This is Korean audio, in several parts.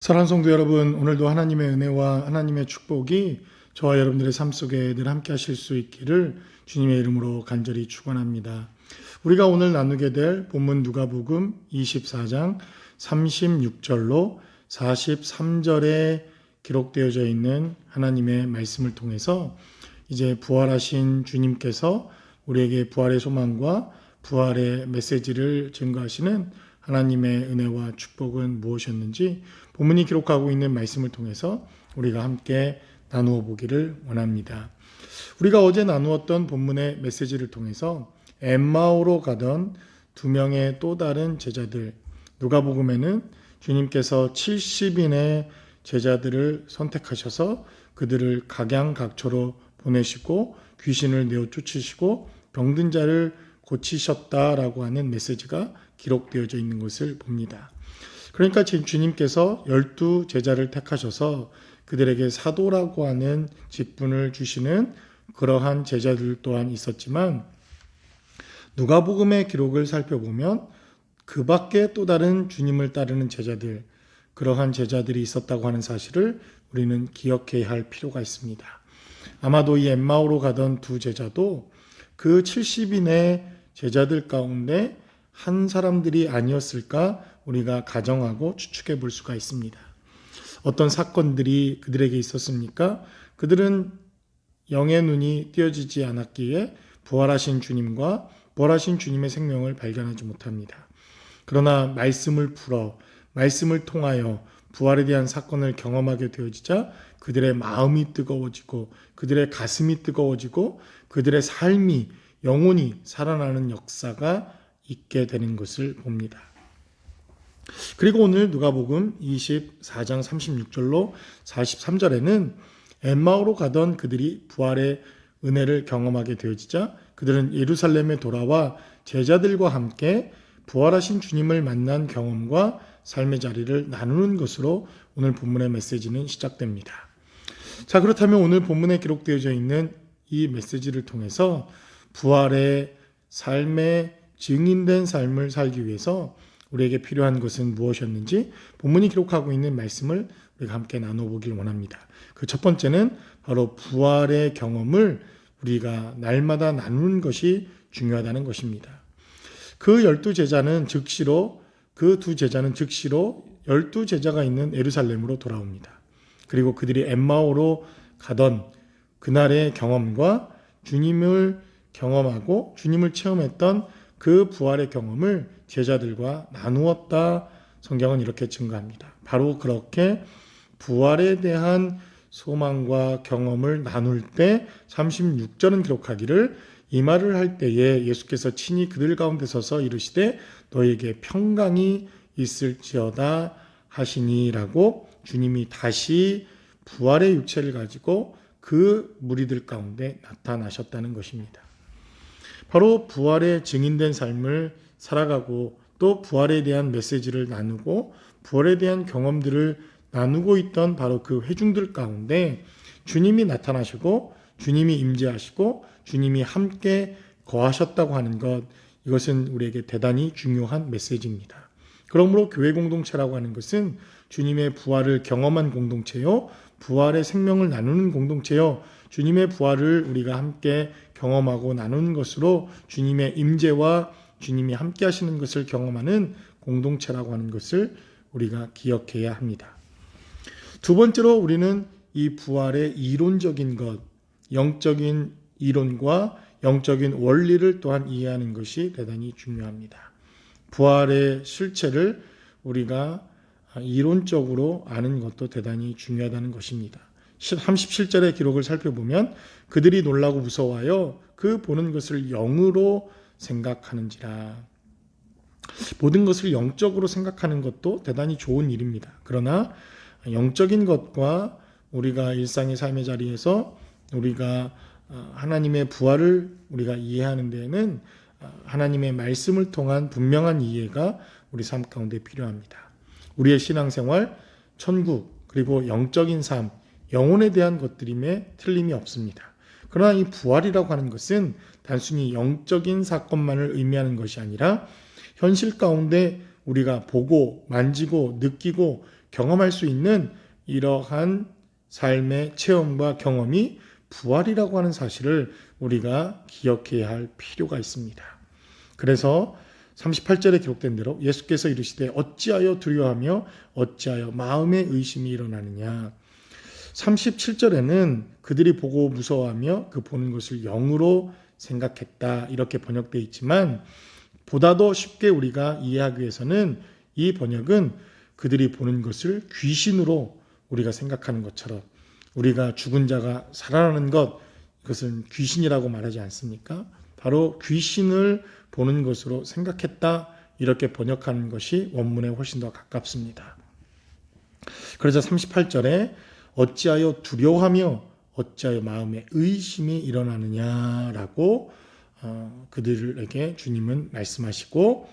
사랑하는 성도 여러분, 오늘도 하나님의 은혜와 하나님의 축복이 저와 여러분들의 삶 속에 늘 함께 하실 수 있기를 주님의 이름으로 간절히 축원합니다. 우리가 오늘 나누게 될 본문 누가복음 24장 36절로 43절에 기록되어져 있는 하나님의 말씀을 통해서 이제 부활하신 주님께서 우리에게 부활의 소망과 부활의 메시지를 증거하시는 하나님의 은혜와 축복은 무엇이었는지 본문이 기록하고 있는 말씀을 통해서 우리가 함께 나누어 보기를 원합니다. 우리가 어제 나누었던 본문의 메시지를 통해서 엠마오로 가던 두 명의 또 다른 제자들, 누가복음에는 주님께서 70인의 제자들을 선택하셔서 그들을 각양각초로 보내시고 귀신을 내어 쫓으시고 병든 자를 고치셨다라고 하는 메시지가 기록되어져 있는 것을 봅니다. 그러니까 주님께서 12 제자를 택하셔서 그들에게 사도라고 하는 직분을 주시는 그러한 제자들 또한 있었지만 누가복음의 기록을 살펴보면 그 밖에 또 다른 주님을 따르는 제자들, 그러한 제자들이 있었다고 하는 사실을 우리는 기억해야 할 필요가 있습니다. 아마도 이 엠마오로 가던 두 제자도 그 70인의 제자들 가운데 한 사람들이 아니었을까 우리가 가정하고 추측해 볼 수가 있습니다. 어떤 사건들이 그들에게 있었습니까? 그들은 영의 눈이 띄어지지 않았기에 부활하신 주님과 부활하신 주님의 생명을 발견하지 못합니다. 그러나 말씀을 통하여 부활에 대한 사건을 경험하게 되어지자 그들의 마음이 뜨거워지고 그들의 가슴이 뜨거워지고 그들의 삶이 영혼이 살아나는 역사가 있게 되는 것을 봅니다. 그리고 오늘 누가복음 24장 36절로 43절에는 엠마오로 가던 그들이 부활의 은혜를 경험하게 되어지자 그들은 예루살렘에 돌아와 제자들과 함께 부활하신 주님을 만난 경험과 삶의 자리를 나누는 것으로 오늘 본문의 메시지는 시작됩니다. 자, 그렇다면 오늘 본문에 기록되어져 있는 이 메시지를 통해서 부활의 삶의 증인된 삶을 살기 위해서 우리에게 필요한 것은 무엇이었는지 본문이 기록하고 있는 말씀을 우리가 함께 나눠보길 원합니다. 그 첫 번째는 바로 부활의 경험을 우리가 날마다 나누는 것이 중요하다는 것입니다. 그 12제자는 즉시로 12제자가 있는 예루살렘으로 돌아옵니다. 그리고 그들이 엠마오로 가던 그날의 경험과 주님을 경험하고 주님을 체험했던 그 부활의 경험을 제자들과 나누었다. 성경은 이렇게 증거합니다. 바로 그렇게 부활에 대한 소망과 경험을 나눌 때 36절은 기록하기를 이 말을 할 때에 예수께서 친히 그들 가운데 서서 이르시되 너에게 평강이 있을지어다 하시니라고 주님이 다시 부활의 육체를 가지고 그 무리들 가운데 나타나셨다는 것입니다. 바로 부활의 증인된 삶을 살아가고 또 부활에 대한 메시지를 나누고 부활에 대한 경험들을 나누고 있던 바로 그 회중들 가운데 주님이 나타나시고 주님이 임재하시고 주님이 함께 거하셨다고 하는 것, 이것은 우리에게 대단히 중요한 메시지입니다. 그러므로 교회 공동체라고 하는 것은 주님의 부활을 경험한 공동체요, 부활의 생명을 나누는 공동체요, 주님의 부활을 우리가 함께 경험하고 나누는 것으로 주님의 임재와 주님이 함께 하시는 것을 경험하는 공동체라고 하는 것을 우리가 기억해야 합니다. 두 번째로 우리는 이 부활의 이론적인 것, 영적인 이론과 영적인 원리를 또한 이해하는 것이 대단히 중요합니다. 부활의 실체를 우리가 이론적으로 아는 것도 대단히 중요하다는 것입니다. 37절의 기록을 살펴보면 그들이 놀라고 무서워하여 그 보는 것을 영으로 생각하는지라. 모든 것을 영적으로 생각하는 것도 대단히 좋은 일입니다. 그러나 영적인 것과 우리가 일상의 삶의 자리에서 우리가 하나님의 부활을 우리가 이해하는 데에는 하나님의 말씀을 통한 분명한 이해가 우리 삶 가운데 필요합니다. 우리의 신앙생활, 천국, 그리고 영적인 삶, 영혼에 대한 것들임에 틀림이 없습니다. 그러나 이 부활이라고 하는 것은 단순히 영적인 사건만을 의미하는 것이 아니라 현실 가운데 우리가 보고 만지고 느끼고 경험할 수 있는 이러한 삶의 체험과 경험이 부활이라고 하는 사실을 우리가 기억해야 할 필요가 있습니다. 그래서 38절에 기록된 대로 예수께서 이르시되 어찌하여 두려워하며 어찌하여 마음에 의심이 일어나느냐. 37절에는 그들이 보고 무서워하며 그 보는 것을 영으로 생각했다 이렇게 번역되어 있지만 보다 더 쉽게 우리가 이해하기 위해서는 이 번역은 그들이 보는 것을 귀신으로 우리가 생각하는 것처럼 우리가 죽은 자가 살아나는 것 이것은 귀신이라고 말하지 않습니까? 바로 귀신을 보는 것으로 생각했다 이렇게 번역하는 것이 원문에 훨씬 더 가깝습니다. 그래서 38절에 어찌하여 두려워하며 어찌하여 마음에 의심이 일어나느냐라고 그들에게 주님은 말씀하시고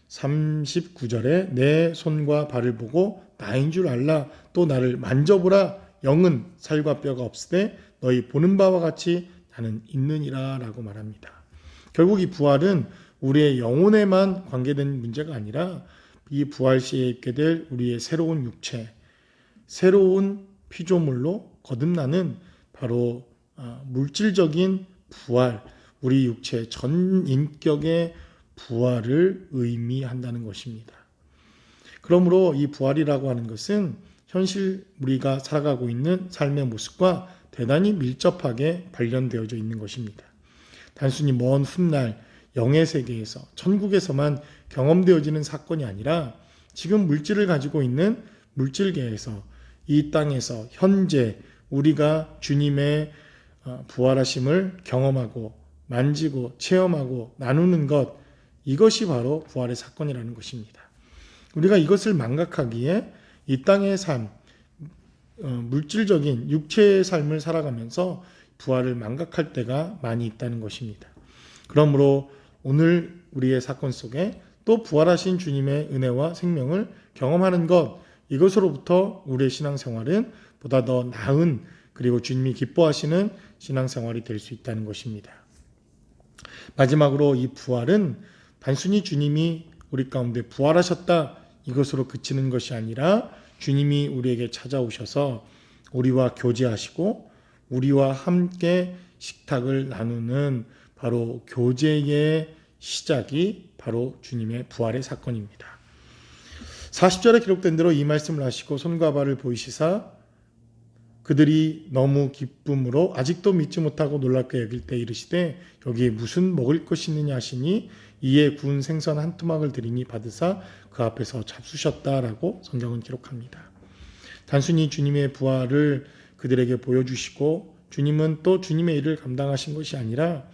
39절에 내 손과 발을 보고 나인 줄 알라 또 나를 만져보라 영은 살과 뼈가 없으되 너희 보는 바와 같이 나는 있느니라 라고 말합니다. 결국 이 부활은 우리의 영혼에만 관계된 문제가 아니라 이 부활 시에 입게 될 우리의 새로운 육체, 새로운 피조물로 거듭나는 바로 물질적인 부활, 우리 육체 전 인격의 부활을 의미한다는 것입니다. 그러므로 이 부활이라고 하는 것은 현실 우리가 살아가고 있는 삶의 모습과 대단히 밀접하게 관련되어져 있는 것입니다. 단순히 먼 훗날 영의 세계에서 천국에서만 경험되어지는 사건이 아니라 지금 물질을 가지고 있는 물질계에서 이 땅에서 현재 우리가 주님의 부활하심을 경험하고 만지고 체험하고 나누는 것 이것이 바로 부활의 사건이라는 것입니다. 우리가 이것을 망각하기에 이 땅의 삶, 물질적인 육체의 삶을 살아가면서 부활을 망각할 때가 많이 있다는 것입니다. 그러므로 오늘 우리의 사건 속에 또 부활하신 주님의 은혜와 생명을 경험하는 것 이것으로부터 우리의 신앙생활은 보다 더 나은 그리고 주님이 기뻐하시는 신앙생활이 될 수 있다는 것입니다. 마지막으로 이 부활은 단순히 주님이 우리 가운데 부활하셨다 이것으로 그치는 것이 아니라 주님이 우리에게 찾아오셔서 우리와 교제하시고 우리와 함께 식탁을 나누는 바로 교제의 시작이 바로 주님의 부활의 사건입니다. 40절에 기록된 대로 이 말씀을 하시고 손과 발을 보이시사 그들이 너무 기쁨으로 아직도 믿지 못하고 놀랍게 여길 때 이르시되 여기에 무슨 먹을 것이 있느냐 하시니 이에 구운 생선 한 토막을 드리니 받으사 그 앞에서 잡수셨다라고 성경은 기록합니다. 단순히 주님의 부활을 그들에게 보여주시고 주님은 또 주님의 일을 감당하신 것이 아니라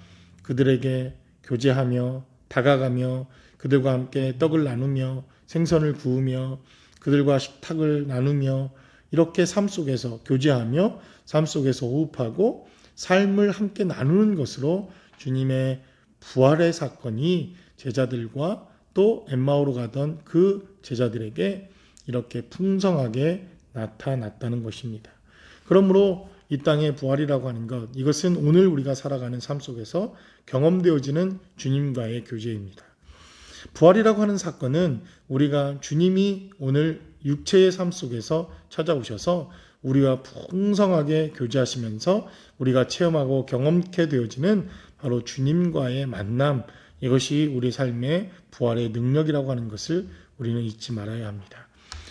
그들에게 교제하며 다가가며 그들과 함께 떡을 나누며 생선을 구우며 그들과 식탁을 나누며 이렇게 삶 속에서 교제하며 삶 속에서 호흡하고 삶을 함께 나누는 것으로 주님의 부활의 사건이 제자들과 또 엠마오로 가던 그 제자들에게 이렇게 풍성하게 나타났다는 것입니다. 그러므로 이 땅의 부활이라고 하는 것 이것은 오늘 우리가 살아가는 삶 속에서 경험되어지는 주님과의 교제입니다. 부활이라고 하는 사건은 우리가 주님이 오늘 육체의 삶 속에서 찾아오셔서 우리와 풍성하게 교제하시면서 우리가 체험하고 경험케 되어지는 바로 주님과의 만남 이것이 우리 삶의 부활의 능력이라고 하는 것을 우리는 잊지 말아야 합니다.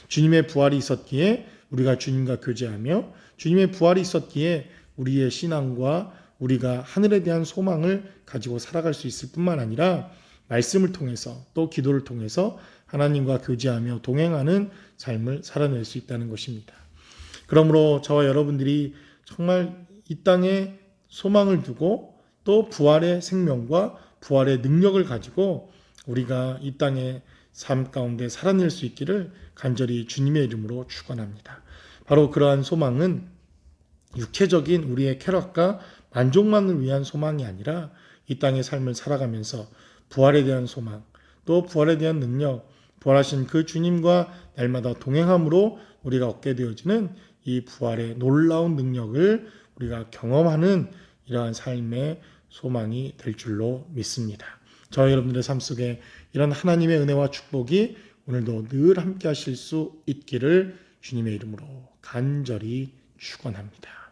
주님의 부활이 있었기에 우리가 주님과 교제하며 주님의 부활이 있었기에 우리의 신앙과 우리가 하늘에 대한 소망을 가지고 살아갈 수 있을 뿐만 아니라 말씀을 통해서 또 기도를 통해서 하나님과 교제하며 동행하는 삶을 살아낼 수 있다는 것입니다. 그러므로 저와 여러분들이 정말 이 땅에 소망을 두고 또 부활의 생명과 부활의 능력을 가지고 우리가 이 땅의 삶 가운데 살아낼 수 있기를 간절히 주님의 이름으로 축원합니다. 바로 그러한 소망은 육체적인 우리의 쾌락과 만족만을 위한 소망이 아니라 이 땅의 삶을 살아가면서 부활에 대한 소망, 또 부활에 대한 능력, 부활하신 그 주님과 날마다 동행함으로 우리가 얻게 되어지는 이 부활의 놀라운 능력을 우리가 경험하는 이러한 삶의 소망이 될 줄로 믿습니다. 저와 여러분들의 삶 속에 이런 하나님의 은혜와 축복이 오늘도 늘 함께 하실 수 있기를 주님의 이름으로 간절히 축원합니다.